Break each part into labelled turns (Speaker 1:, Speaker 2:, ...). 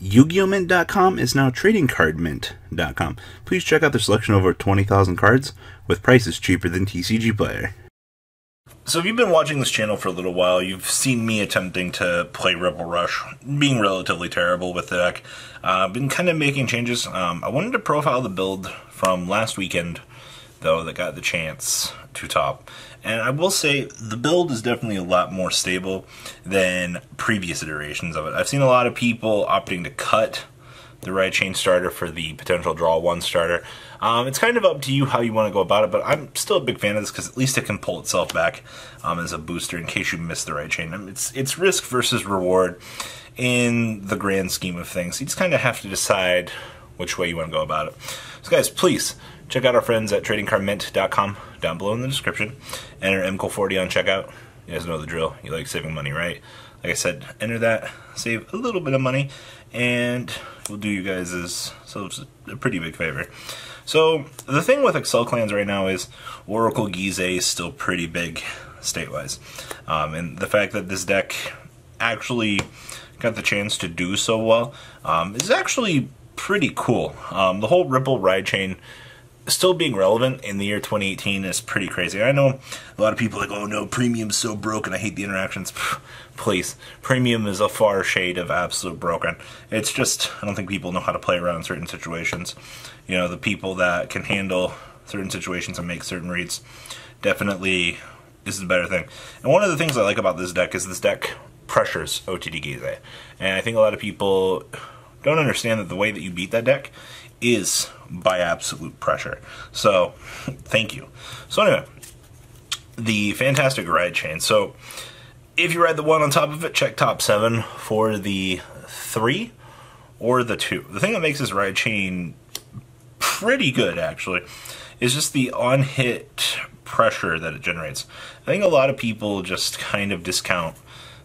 Speaker 1: Yu-Gi-Oh! Mint.com is now TradingCardMint.com. Please check out their selection of over 20,000 cards with prices cheaper than TCG Player.
Speaker 2: So if you've been watching this channel for a little while, you've seen me attempting to play Ripple Rush, being relatively terrible with the deck. I've been kind of making changes. I wanted to profile the build from last weekend, though, that got the chance to top. And I will say, the build is definitely a lot more stable than previous iterations of it. I've seen a lot of people opting to cut the right chain starter for the potential draw one starter. It's kind of up to you how you want to go about it, but I'm still a big fan of this because at least it can pull itself back as a booster in case you miss the right chain. It's risk versus reward in the grand scheme of things. You just kind of have to decide which way you want to go about it. So guys, please check out our friends at TradingCardMint.com down below in the description. Enter MCO40 on checkout. You guys know the drill. You like saving money, right? Like I said, enter that, save a little bit of money, and we'll do you guys a pretty big favor. So the thing with Excel clans right now is Oracle Gize is still pretty big state-wise. And the fact that this deck actually got the chance to do so well is actually pretty cool. The whole Ripple ride chain still being relevant in the year 2018 is pretty crazy. I know a lot of people are like, oh no, Premium's so broken, I hate the interactions. Please, Premium is a far shade of absolute broken. It's just, I don't think people know how to play around certain situations. You know, the people that can handle certain situations and make certain reads definitely is the better thing. And one of the things I like about this deck is this deck pressures OTD Gize. And I think a lot of people don't understand that the way that you beat that deck is by absolute pressure. So, thank you. So anyway, the fantastic ride chain. So, if you ride the 1 on top of it, check top 7 for the 3 or the 2. The thing that makes this ride chain pretty good, actually, is just the on-hit pressure that it generates. I think a lot of people just kind of discount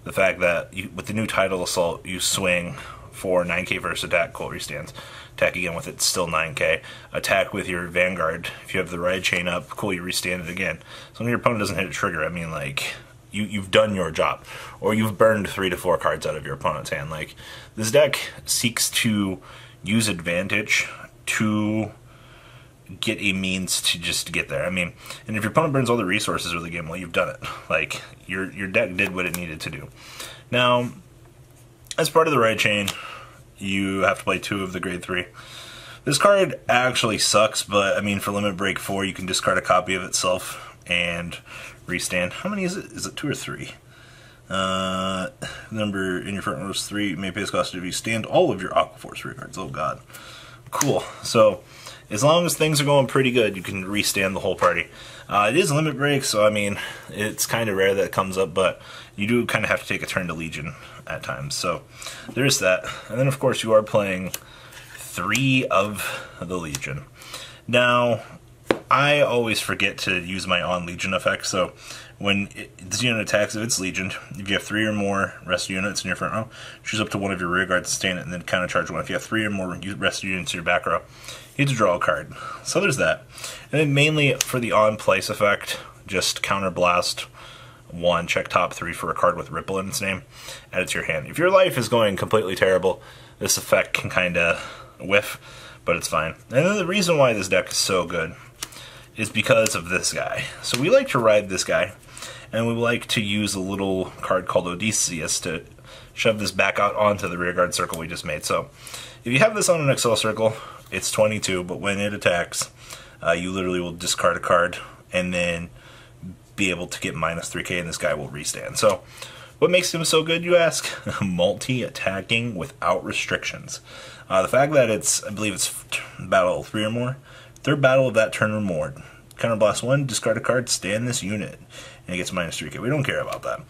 Speaker 2: the fact that with the new Tidal Assault, you swing for 9k versus attack, cool restands. Attack again with it, still 9k. Attack with your Vanguard, if you have the ride chain up, cool, you restand it again. So when your opponent doesn't hit a trigger, I mean, like, you've done your job. Or you've burned 3 to 4 cards out of your opponent's hand. Like, this deck seeks to use advantage to get a means to just get there. I mean, and if your opponent burns all the resources of the game, well, you've done it. Like, your deck did what it needed to do. Now, as part of the ride chain, you have to play 2 of the grade 3. This card actually sucks, but I mean, for Limit Break 4, you can discard a copy of itself and restand. How many is it? Is it 2 or 3? Number in your front row is 3. May pay this cost if you stand all of your Aqua Force cards. Oh god. Cool. So, as long as things are going pretty good, you can restand the whole party. It is Limit Break, so I mean, it's kind of rare that it comes up, but you do kind of have to take a turn to Legion at times. So, there's that. And then, of course, you are playing 3 of the Legion. Now, I always forget to use my on Legion effect, so when this unit attacks, if it's Legion, if you have 3 or more rest units in your front row, choose up to one of your rear guards to stand it, and then counter charge 1. If you have 3 or more rest units in your back row, you get to draw a card. So there's that. And then mainly for the on-place effect, just counter blast 1, check top 3 for a card with Ripple in its name, add it to your hand. If your life is going completely terrible, this effect can kind of whiff, but it's fine. And then the reason why this deck is so good is because of this guy. So we like to ride this guy, and we like to use a little card called Odysseus to shove this back out onto the rearguard circle we just made. So if you have this on an Excel circle, it's 22, but when it attacks, you literally will discard a card and then be able to get minus 3k, and this guy will restand. So what makes him so good, you ask? Multi-attacking without restrictions. The fact that it's, I believe it's battle 3 or more, 3rd battle of that turn or more. Counter blast 1, discard a card, stand this unit, and it gets minus 3k. We don't care about that.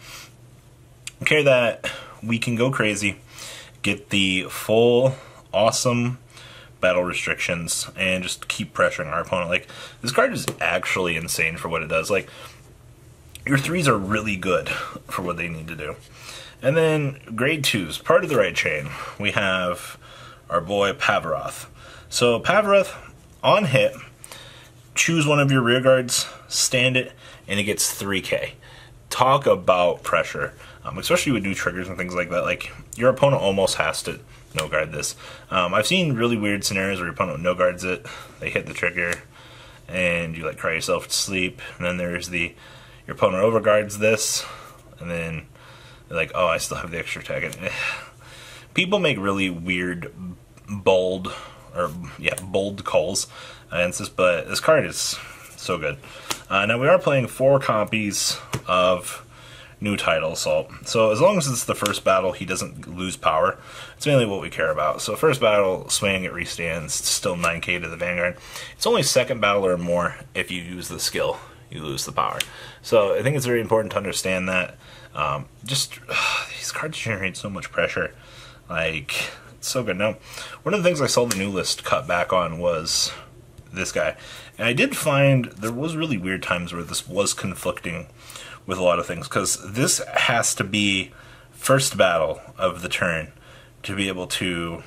Speaker 2: We care that we can go crazy, get the full, awesome battle restrictions, and just keep pressuring our opponent. Like, this card is actually insane for what it does. Like, your 3s are really good for what they need to do. And then, grade 2s, part of the right chain, we have our boy Pavaroth. So, Pavaroth, on hit, choose one of your rear guards, stand it, and it gets 3k. Talk about pressure, especially with new triggers and things like that. Like, your opponent almost has to no guard this. I've seen really weird scenarios where your opponent no guards it, they hit the trigger, and you like cry yourself to sleep. And then there's your opponent overguards this, and then they're like, oh, I still have the extra attack. And people make really weird, bold calls against this, but this card is so good. Now we are playing 4 copies of New Tidal Assault. So as long as it's the first battle, he doesn't lose power. It's mainly what we care about. So first battle, swing, it restands, still 9k to the Vanguard. It's only second battle or more if you use the skill, you lose the power. So I think it's very important to understand that. These cards generate so much pressure. Like, it's so good. Now, one of the things I saw the new list cut back on was this guy. And I did find there was really weird times where this was conflicting with a lot of things, because this has to be first battle of the turn to be able to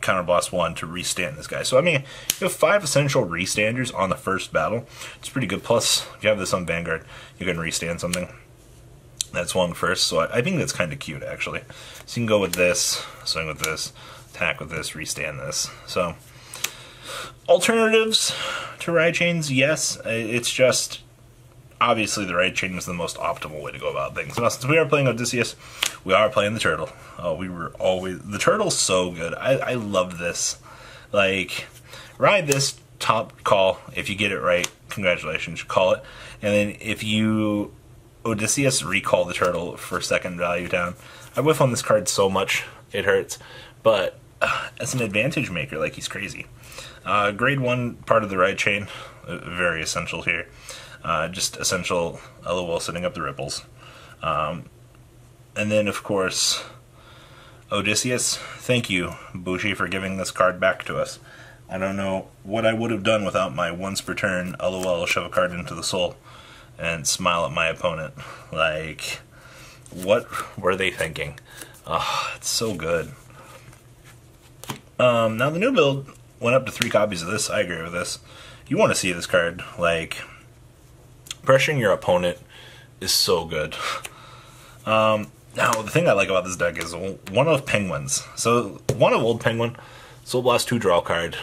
Speaker 2: counter blast 1 to restand this guy. So I mean, you have 5 essential restanders on the first battle. It's pretty good. Plus, if you have this on Vanguard, you can restand something that swung first. So I think that's kind of cute, actually. So you can go with this, swing with this, attack with this, restand this. So alternatives to ride chains, yes. It's just obviously the right chain is the most optimal way to go about things. Now, since we are playing Odysseus, we are playing the turtle. Oh, the turtle's so good. I love this. Like, ride this, top call. If you get it right, congratulations, you call it. And then if you Odysseus, recall the turtle for second value down. I whiff on this card so much, it hurts. But as an advantage maker, like, he's crazy. Grade 1 part of the ride chain, very essential here. Just essential, LOL, setting up the ripples. And then, of course, Odysseus, thank you, Bushi, for giving this card back to us. I don't know what I would have done without my once per turn, LOL, shove a card into the soul and smile at my opponent. Like, what were they thinking? Oh, it's so good. Now, the new build went up to 3 copies of this. I agree with this. You want to see this card. Like, pressuring your opponent is so good. Now, the thing I like about this deck is one of Penguins. So, one of Old Penguin, Soul Blast 2 draw card.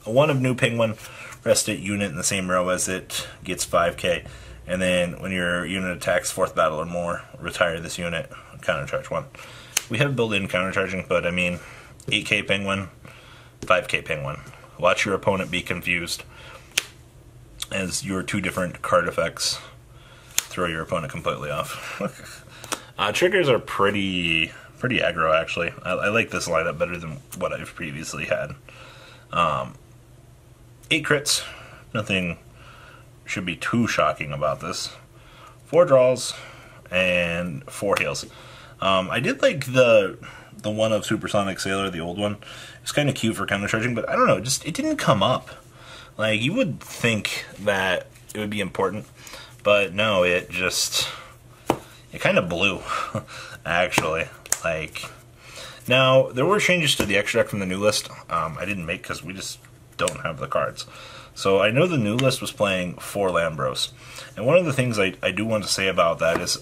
Speaker 2: One of New Penguin, rest it, unit in the same row as it, gets 5k. And then when your unit attacks 4th battle or more, retire this unit, countercharge 1. We have built-in countercharging, but I mean, 8k Penguin, 5k Penguin. Watch your opponent be confused as your 2 different card effects throw your opponent completely off. Triggers are pretty aggro, actually. I like this lineup better than what I've previously had. 8 crits. Nothing should be too shocking about this. 4 draws and 4 heals. I did like the one of Supersonic Sailor, the old one. It's kind of cute for countercharging, but I don't know, just it didn't come up. Like, you would think that it would be important, but no, it kind of blew, actually. Like, now, there were changes to the extra deck from the new list. I didn't make because we just don't have the cards. So I know the new list was playing 4 Lambros. And one of the things I do want to say about that is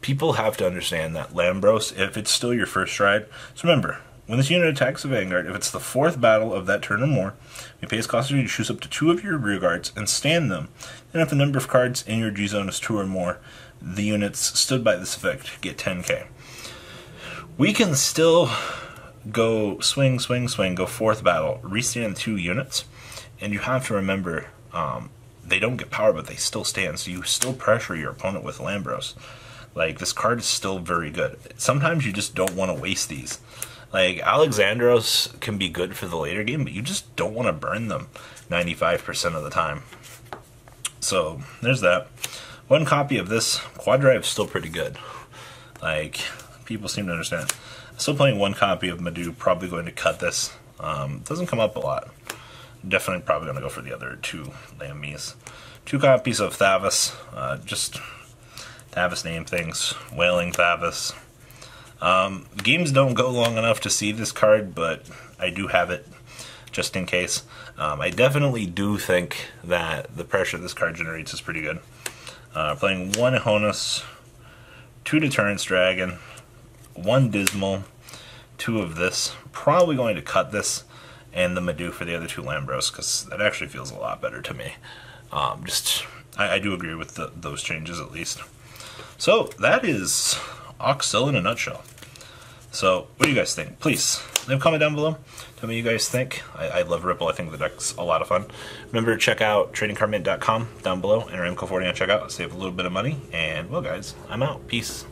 Speaker 2: people have to understand that Lambros, if it's still your first ride, so remember, when this unit attacks a Vanguard, if it's the 4th battle of that turn or more, you pay its cost to choose up to 2 of your rear guards and stand them. And if the number of cards in your G zone is 2 or more, the units stood by this effect get 10k. We can still go swing, go 4th battle, restand 2 units, and you have to remember, they don't get power, but they still stand, so you still pressure your opponent with Lambros. Like, this card is still very good. Sometimes you just don't want to waste these. Like, Alexandros can be good for the later game, but you just don't want to burn them 95% of the time. So, there's that. 1 copy of this. Quad Drive is still pretty good. Like, people seem to understand. Still playing 1 copy of Madhu, probably going to cut this. Doesn't come up a lot. Definitely probably going to go for the other 2 Lammies. 2 copies of Thavas. Just Thavas name things. Wailing Thavas. Games don't go long enough to see this card, but I do have it just in case. I definitely do think that the pressure this card generates is pretty good. Playing 1 Honus, 2 Deterrence Dragon, 1 Dismal, 2 of this. Probably going to cut this and the Madoo for the other 2 Lambros, because that actually feels a lot better to me. I do agree with those changes at least. So that is Oxel in a nutshell. So what do you guys think? Please leave a comment down below. Tell me what you guys think. I love Ripple. I think the deck's a lot of fun. Remember to check out tradingcardmint.com down below. Enter MCO40 on checkout. Save a little bit of money. And well, guys, I'm out. Peace.